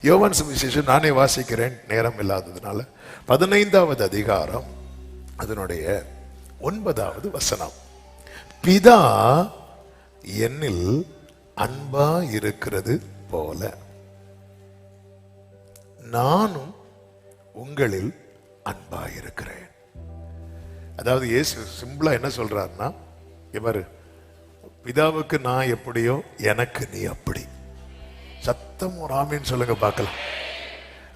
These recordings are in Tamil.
யோவான் சுவிசேஷம் நானே வாசிக்கிறேன், நேரம் இல்லாததுனால. 15வது அதிகாரம் அதனுடைய 9வது வசனம். பிதா என்னில் அன்பா இருக்கிறது போல நானும் உங்களில் அன்பா இருக்கிறேன். அதாவது இயேசு சிம்பிளா என்ன சொல்றாருன்னா, இவர் பிதாவுக்கு நான் எப்படியோ எனக்கு நீ அப்படி. சத்தம் ஒரு ஆமீன் சொல்லுங்க பார்க்கலாம்.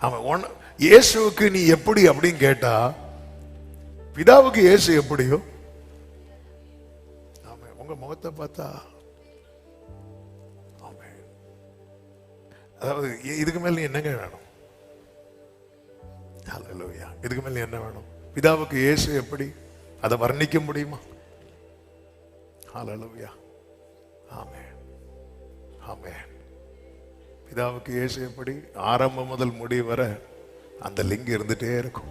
அவன் இயேசுவுக்கு நீ எப்படி அப்படின்னு கேட்டா, பிதாவுக்கு இயேசு எப்படியோ ஆமா. உங்க முகத்தை பார்த்தா ஆமா. அதாவது இதுக்கு மேல நீ என்னங்க வேணும்? ஹல்லேலூயா. இதுக்கு மேல என்ன வேணும்? பிதாவுக்கு இயேசு எப்படி, அதை வர்ணிக்க முடியுமா? ஹல்லேலூயா. ஆமென் ஆமென். பிதாவுக்கு இயேசு எப்படி, ஆரம்பம் முதல் முடிவு வரை அந்த லிங்க் இருந்துட்டே இருக்கும்.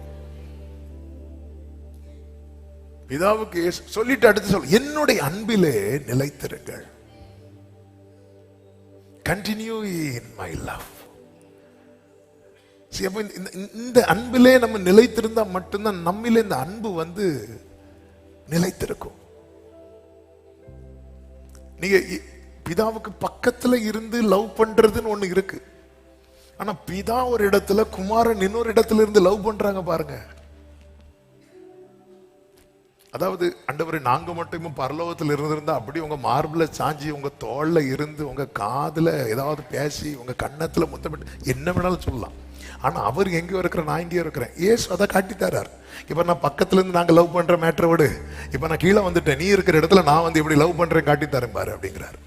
பிதாவுக்கு இயேசு சொல்லிட்டு அடுத்து சொல், என்னுடைய அன்பிலே நிலைத்திருங்கள். Continue in my love. இந்த அன்பிலே நம்ம நிலைத்திருந்தா மட்டும்தான் நம்மிலே இந்த அன்பு நிலைத்திருக்கும். நீங்க பிதாவுக்கு பக்கத்துல இருந்து லவ் பண்றதுன்னு ஒண்ணு இருக்கு. ஆனா பிதா ஒரு இடத்துல, குமாரன் இன்னொரு இடத்துல இருந்து லவ் பண்றாங்க பாருங்க. அதாவது ஆண்டவரே, நாங்க மட்டும் பரலோகத்தில் இருந்திருந்தா அப்படி உங்க மார்பிள சாஞ்சி உங்க தோல்ல இருந்து உங்க காதுல ஏதாவது பேசி உங்க கன்னத்துல முத்தமிட்டு என்ன வேணாலும் சொல்லலாம். ஆனா அவர் எங்கேயோ இருக்கிற, நான் எங்கேயோ இருக்கிறேன். ஏசு அதை காட்டி தர்றார். இப்ப நான் பக்கத்துல இருந்து நாங்க லவ் பண்ற மேட்டரை விடு, இப்ப நான் கீழே வந்துட்டேன், நீ இருக்கிற இடத்துல நான் எப்படி லவ் பண்றேன் காட்டி தரேன் பாரு அப்படிங்கிறார்.